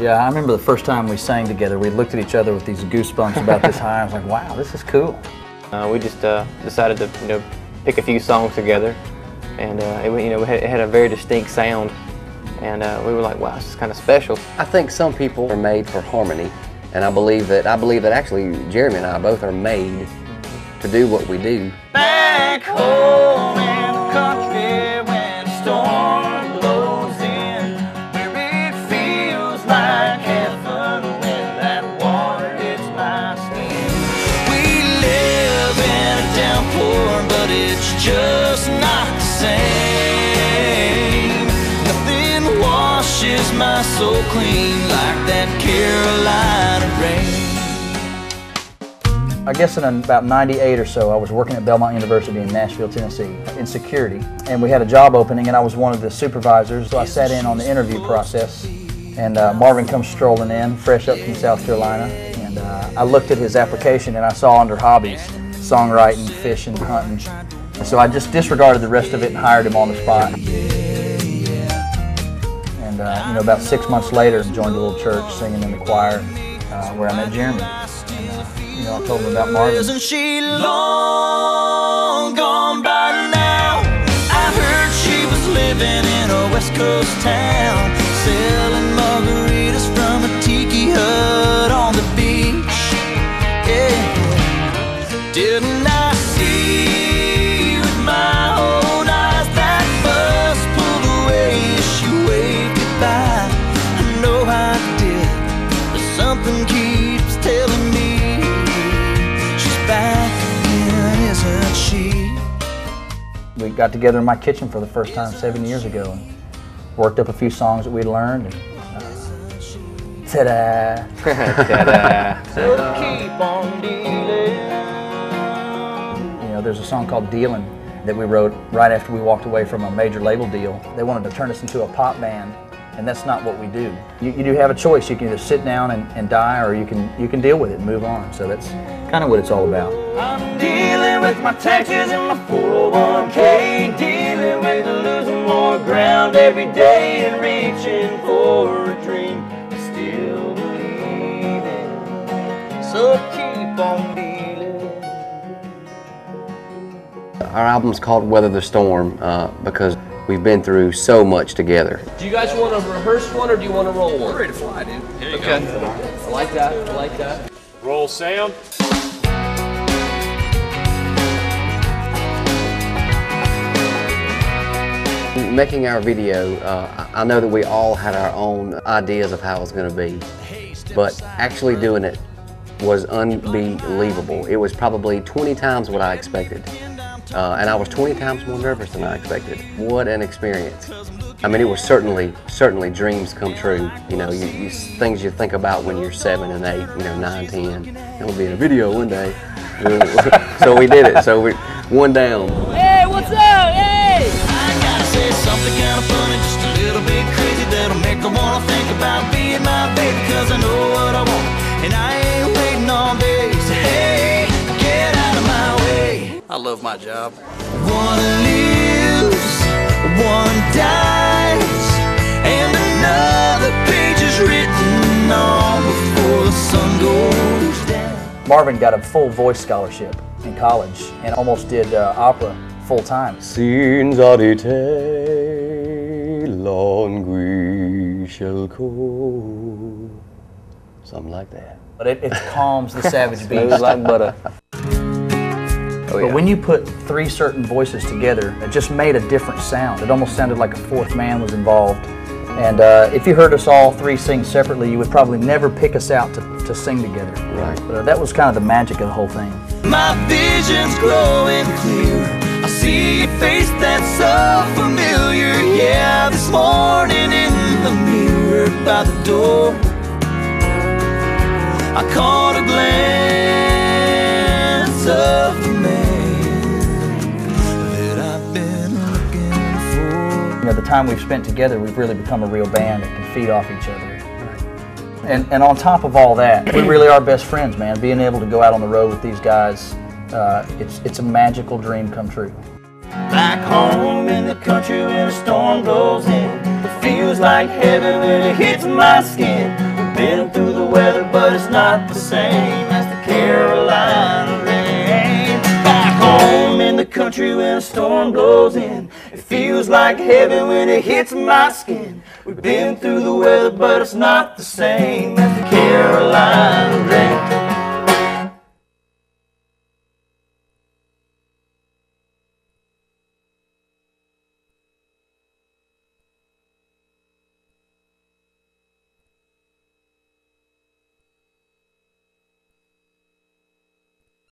Yeah, I remember the first time we sang together, we looked at each other with these goosebumps about this high. I was like, wow, this is cool. We just decided to, pick a few songs together, and it had a very distinct sound, and we were like, wow, this is kind of special. I think some people are made for harmony, and I believe that actually Jeremy and I both are made to do what we do. Back home in the country when the storm blows in, where it feels like heaven when that water hits my skin. We live in a downpour, but it's just not the same. Nothing washes my soul clean like that Carolina rain. I guess in about '98 or so, I was working at Belmont University in Nashville, Tennessee, in security, and we had a job opening, and I was one of the supervisors, so I sat in on the interview process, and Marvin comes strolling in, fresh up from South Carolina, and I looked at his application, and I saw under hobbies, songwriting, fishing, hunting, and so I just disregarded the rest of it and hired him on the spot. And about 6 months later, joined a little church, singing in the choir, where I met Jeremy. I told him about Marvin. Isn't she long gone by now? I heard she was living in a West Coast town, selling margaritas from a tiki hut on the beach. Yeah, didn't I see with my own eyes that bus pulled away as she waved goodbye? I know I did, but something keeps telling me back again, isn't she? We got together in my kitchen for the first time 7 years ago and worked up a few songs that we'd learned. And, ta-da! Ta-da! So keep on dealing. There's a song called Dealin' that we wrote right after we walked away from a major label deal. They wanted to turn us into a pop band, and that's not what we do. You do have a choice. You can either sit down and die, or you can deal with it and move on. So that's kind of what it's all about. I'm dealing with my taxes and my 401k, dealing with losing more ground every day and reaching for a dream, still believing. So keep on dealing. Our album's called Weather the Storm because we've been through so much together. Do you guys want to rehearse one, or do you want to roll one? We're ready to fly, dude. Here you Okay. go. I like that. I like that. Roll sound. Making our video, I know that we all had our own ideas of how it was going to be, but actually doing it was unbelievable. It was probably 20 times what I expected. And I was 20 times more nervous than I expected. What an experience. I mean, it was certainly dreams come true. Things you think about when you're 7 and 8, 9, 10. It'll be in a video one day. So we did it. So we one down. Hey, what's up? Hey! I gotta say something kind of funny, just a little bit crazy, that'll make her wanna think about being my baby, cause I know what I want, and I ain't waiting all day. So hey, get out of my way. I love my job. One lives, one dies, and another page is written on before the sun goes down. Marvin got a full voice scholarship in college and almost did opera full time. Scenes are detail on we shall go. Something like that. But it calms the savage Smooth beast. like butter. But when you put 3 certain voices together, it just made a different sound. It almost sounded like a 4th man was involved. And if you heard us all 3 sing separately, you would probably never pick us out to sing together. Right. But that was kind of the magic of the whole thing. My vision's glowing clear, I see a face that's so familiar. Yeah, this morning in the mirror by the door, I caught a glance of the man that I've been looking for. The time we've spent together, we've really become a real band that can feed off each other. And on top of all that, we really are best friends, man. Being able to go out on the road with these guys, it's a magical dream come true. Back home in the country when a storm blows in, it feels like heaven when it hits my skin. been through the weather, but it's not the same as the Carolina rain. Back home in the country when a storm blows in, it feels like heaven when it hits my skin. We've been through the weather, but it's not the same as the Carolina rain.